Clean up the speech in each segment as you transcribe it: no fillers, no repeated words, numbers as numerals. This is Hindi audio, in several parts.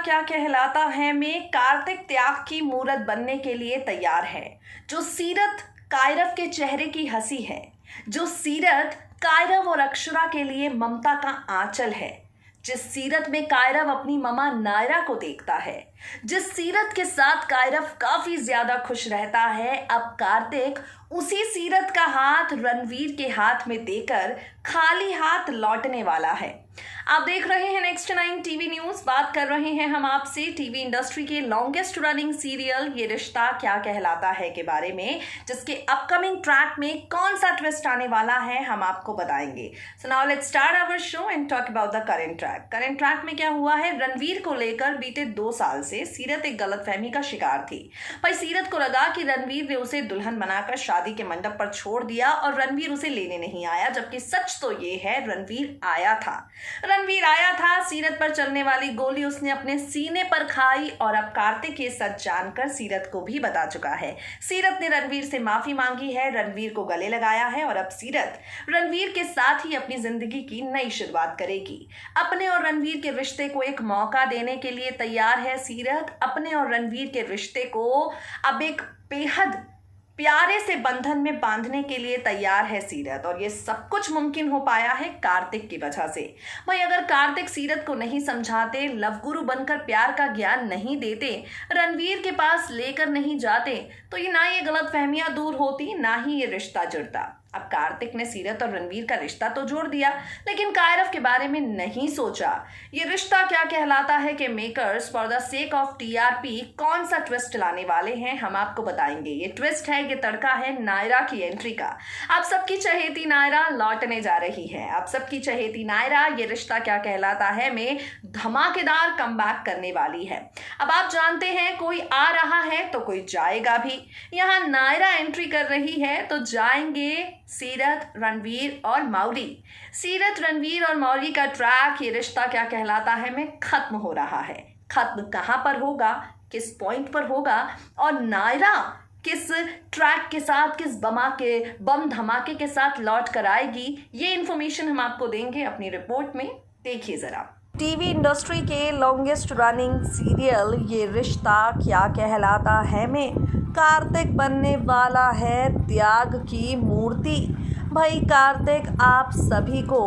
क्या कहलाता है में कार्तिक त्याग की मूरत बनने के लिए तैयार है। जो सीरत कायरव के चेहरे की हंसी है, जो सीरत कायरव और अक्षरा के लिए ममता का आंचल है, जिस सीरत में कायरव अपनी ममा नायरा को देखता है, जिस सीरत के साथ कायरव काफी ज्यादा खुश रहता है, अब कार्तिक उसी सीरत का हाथ रणवीर के हाथ में देकर खाली हाथ लौटने वाला है। आप देख रहे हैं नेक्स्ट 9 टीवी न्यूज। बात कर रहे हैं हम आपसे टीवी इंडस्ट्री के लॉन्गेस्ट रनिंग सीरियल ये रिश्ता क्या कहलाता है के बारे में, जिसके अपकमिंग ट्रैक में कौन सा ट्विस्ट आने वाला है हम आपको बताएंगे। So now let's start our show and talk about the current track. Current track में क्या हुआ है, रणवीर को लेकर बीते 2 साल से सीरत एक गलतफहमी का शिकार थी। भाई सीरत को लगा कि रणवीर ने उसे दुल्हन बनाकर शादी के मंडप पर छोड़ दिया और रणवीर उसे लेने नहीं आया, जबकि सच तो ये है रणवीर आया था। रणवीर आया था, सीरत पर चलने वाली गोली उसने अपने सीने पर खाई और अब कार्तिक ये सच जानकर सीरत को भी बता चुका है। सीरत ने रणवीर से माफी मांगी है, रणवीर को गले लगाया है और अब सीरत रणवीर के साथ ही अपनी जिंदगी की नई शुरुआत करेगी। अपने और रणवीर के रिश्ते को एक मौका देने के लिए तैयार है सीरत। अपने और रणवीर के रिश्ते को अब एक बेहद प्यारे से बंधन में बांधने के लिए तैयार है सीरत, और ये सब कुछ मुमकिन हो पाया है कार्तिक की वजह से। भाई अगर कार्तिक सीरत को नहीं समझाते, लव गुरु बनकर प्यार का ज्ञान नहीं देते, रणवीर के पास लेकर नहीं जाते, तो ये ना ये गलतफहमियां दूर होती, ना ही ये रिश्ता जुड़ता। अब कार्तिक ने सीरत और रणवीर का रिश्ता तो जोड़ दिया, लेकिन कायरव के बारे में नहीं सोचा। ये रिश्ता क्या कहलाता है कि makers for the sake of TRP कौन सा ट्विस्ट लाने वाले हैं हम आपको बताएंगे। ये ट्विस्ट है, ये तड़का है नायरा की एंट्री का। आप सबकी चहेती नायरा लौटने जा रही है। आप सबकी चहेती नायरा ये रिश्ता क्या कहलाता है में धमाकेदार कमबैक करने वाली है। अब आप जानते हैं कोई आ रहा है तो कोई जाएगा भी। यहाँ नायरा एंट्री कर रही है तो जाएंगे सीरत, रणवीर और मौली। सीरत, रणवीर और मौली का ट्रैक ये रिश्ता क्या कहलाता है में खत्म हो रहा है। खत्म कहां पर होगा, किस पॉइंट पर होगा और नायरा किस ट्रैक के साथ, किस बम धमाके के साथ लौट कर आएगी, ये इंफॉर्मेशन हम आपको देंगे अपनी रिपोर्ट में। देखिए जरा। टीवी इंडस्ट्री के लॉन्गेस्ट रनिंग सीरियल ये रिश्ता क्या कहलाता है में कार्तिक बनने वाला है त्याग की मूर्ति। भाई कार्तिक आप सभी को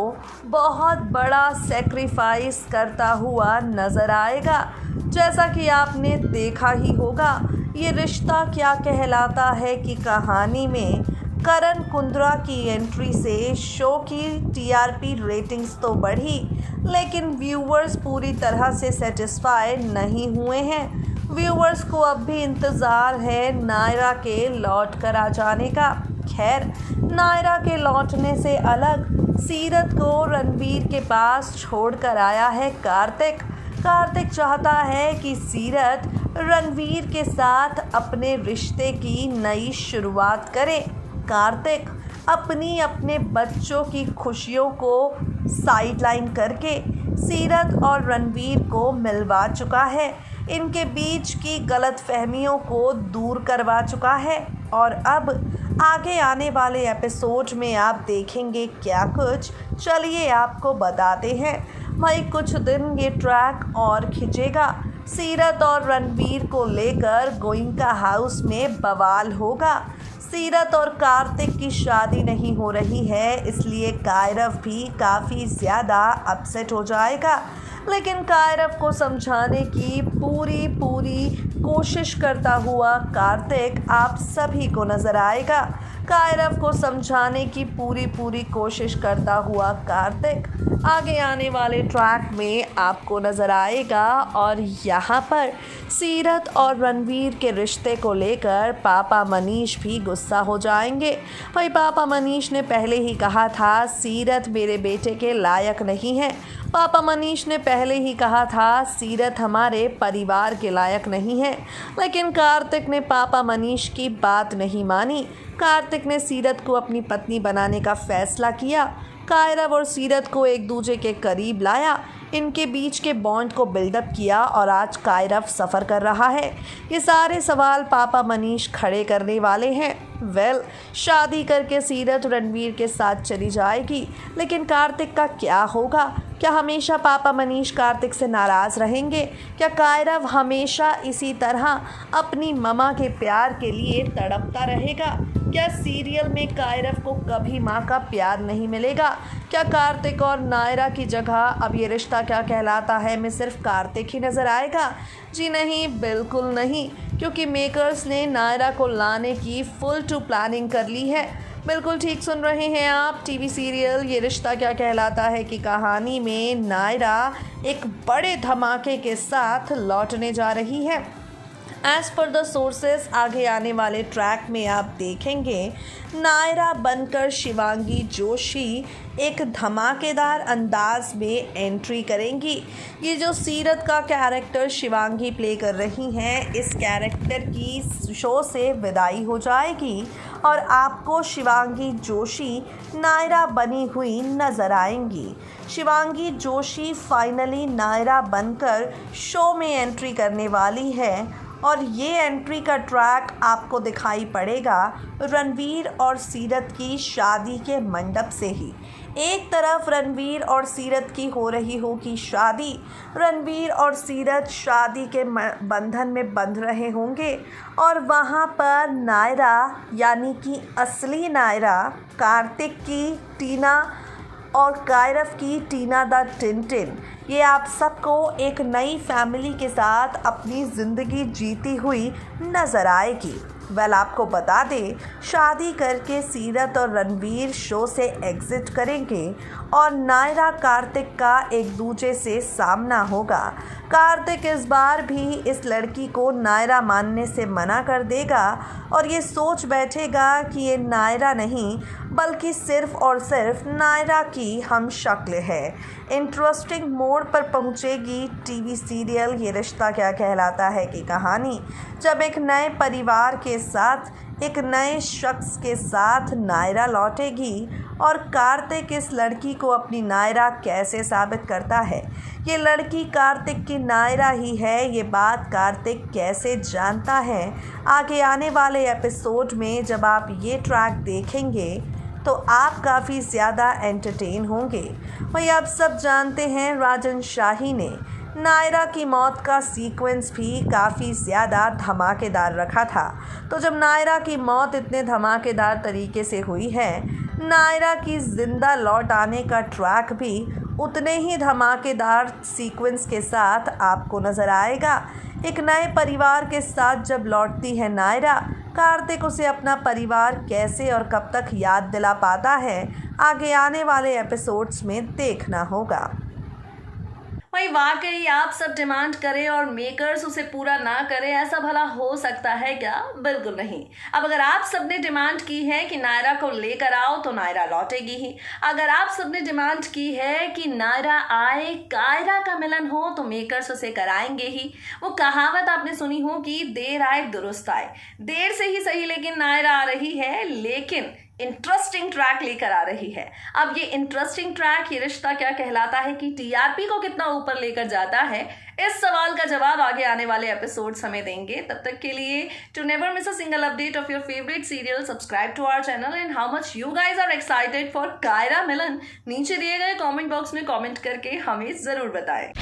बहुत बड़ा सेक्रीफाइस करता हुआ नजर आएगा। जैसा कि आपने देखा ही होगा, ये रिश्ता क्या कहलाता है कि कहानी में करण कुंद्रा की एंट्री से शो की टीआरपी रेटिंग्स तो बढ़ी, लेकिन व्यूअर्स पूरी तरह से सेटिस्फाई नहीं हुए हैं। व्यूअर्स को अब भी इंतज़ार है नायरा के लौट कर आ जाने का। खैर, नायरा के लौटने से अलग सीरत को रणवीर के पास छोड़कर आया है कार्तिक। कार्तिक चाहता है कि सीरत रणवीर के साथ अपने रिश्ते की नई शुरुआत करे। कार्तिक अपने बच्चों की खुशियों को साइडलाइन करके सीरत और रणवीर को मिलवा चुका है। इनके बीच की गलतफहमियों को दूर करवा चुका है और अब आगे आने वाले एपिसोड में आप देखेंगे क्या कुछ, चलिए आपको बताते हैं। भाई कुछ दिन ये ट्रैक और खिंचेगा। सीरत और रणवीर को लेकर गोइंका हाउस में बवाल होगा। सीरत और कार्तिक की शादी नहीं हो रही है, इसलिए कायरव भी काफ़ी ज़्यादा अपसेट हो जाएगा, लेकिन कायरव को समझाने की पूरी कोशिश करता हुआ कार्तिक आप सभी को नज़र आएगा। कायरव को समझाने की पूरी कोशिश करता हुआ कार्तिक आगे आने वाले ट्रैक में आपको नज़र आएगा। और यहाँ पर सीरत और रणवीर के रिश्ते को लेकर पापा मनीष भी गुस्सा हो जाएंगे। भाई पापा मनीष ने पहले ही कहा था सीरत मेरे बेटे के लायक नहीं है। पापा मनीष ने पहले ही कहा था सीरत हमारे परिवार के लायक नहीं है, लेकिन कार्तिक ने पापा मनीष की बात नहीं मानी। कार्तिक ने सीरत को अपनी पत्नी बनाने का फैसला किया। कायरव और सीरत को एक दूसरे के करीब लाया, इनके बीच के बॉन्ड को बिल्डअप किया और आज कायरव सफ़र कर रहा है। ये सारे सवाल पापा मनीष खड़े करने वाले हैं। शादी करके सीरत रणवीर के साथ चली जाएगी, लेकिन कार्तिक का क्या होगा? क्या हमेशा पापा मनीष कार्तिक से नाराज़ रहेंगे? क्या कायरव हमेशा इसी तरह अपनी ममा के प्यार के लिए तड़पता रहेगा? क्या सीरियल में कायरव को कभी माँ का प्यार नहीं मिलेगा? क्या कार्तिक और नायरा की जगह अब ये रिश्ता क्या कहलाता है में सिर्फ कार्तिक ही नज़र आएगा? जी नहीं, बिल्कुल नहीं, क्योंकि मेकर्स ने नायरा को लाने की फुल टू प्लानिंग कर ली है। बिल्कुल ठीक सुन रहे हैं आप। टीवी सीरियल ये रिश्ता क्या कहलाता है की कहानी में नायरा एक बड़े धमाके के साथ लौटने जा रही है। एज़ पर द सोर्सेस आगे आने वाले ट्रैक में आप देखेंगे नायरा बनकर शिवांगी जोशी एक धमाकेदार अंदाज में एंट्री करेंगी। ये जो सीरत का कैरेक्टर शिवांगी प्ले कर रही हैं, इस कैरेक्टर की शो से विदाई हो जाएगी और आपको शिवांगी जोशी नायरा बनी हुई नज़र आएंगी। शिवांगी जोशी फाइनली नायरा बनकर शो में एंट्री करने वाली है और ये एंट्री का ट्रैक आपको दिखाई पड़ेगा रणवीर और सीरत की शादी के मंडप से ही। एक तरफ रणवीर और सीरत की हो रही होगी शादी, रणवीर और सीरत शादी के बंधन में बंध रहे होंगे और वहाँ पर नायरा यानी कि असली नायरा कार्तिक की टीना और कायरव की टीना द टिनटिन, ये आप सबको एक नई फैमिली के साथ अपनी ज़िंदगी जीती हुई नज़र आएगी। आपको बता दें, शादी करके सीरत और रणवीर शो से एग्ज़िट करेंगे और नायरा कार्तिक का एक दूसरे से सामना होगा। कार्तिक इस बार भी इस लड़की को नायरा मानने से मना कर देगा और ये सोच बैठेगा कि ये नायरा नहीं बल्कि सिर्फ़ और सिर्फ नायरा की हम शक्ल है। इंटरेस्टिंग मोड़ पर पहुंचेगी टीवी सीरियल ये रिश्ता क्या कहलाता है की कहानी, जब एक नए परिवार के साथ एक नए शख्स के साथ नायरा लौटेगी और कार्तिक इस लड़की को अपनी नायरा कैसे साबित करता है। ये लड़की कार्तिक की नायरा ही है, ये बात कार्तिक कैसे जानता है। आगे आने वाले एपिसोड में जब आप ये ट्रैक देखेंगे तो आप काफ़ी ज़्यादा एंटरटेन होंगे। वही आप सब जानते हैं राजन शाही ने नायरा की मौत का सीक्वेंस भी काफ़ी ज़्यादा धमाकेदार रखा था। तो जब नायरा की मौत इतने धमाकेदार तरीके से हुई है, नायरा की ज़िंदा लौट आने का ट्रैक भी उतने ही धमाकेदार सीक्वेंस के साथ आपको नज़र आएगा। एक नए परिवार के साथ जब लौटती है नायरा, कार्तिक उसे अपना परिवार कैसे और कब तक याद दिला पाता है, आगे आने वाले एपिसोड्स में देखना होगा। भाई वाकई आप सब डिमांड करें और मेकर्स उसे पूरा ना करें, ऐसा भला हो सकता है क्या? बिल्कुल नहीं। अब अगर आप सबने डिमांड की है कि नायरा को लेकर आओ तो नायरा लौटेगी ही। अगर आप सबने डिमांड की है कि नायरा आए, कायरा का मिलन हो, तो मेकर्स उसे कराएंगे ही। वो कहावत आपने सुनी हो कि देर आए दुरुस्त आए। देर से ही सही लेकिन नायरा आ रही है, लेकिन इंटरेस्टिंग ट्रैक लेकर आ रही है। अब ये इंटरेस्टिंग ट्रैक ये रिश्ता क्या कहलाता है कि टीआरपी को कितना ऊपर लेकर जाता है, इस सवाल का जवाब आगे आने वाले एपिसोड्स हमें देंगे। तब तक के लिए to never miss a single update of your favourite serial, subscribe to our channel and how much you guys are excited for Kaira मिलन, नीचे दिए गए कमेंट बॉक्स में कमेंट करके हमें जरूर बताएं।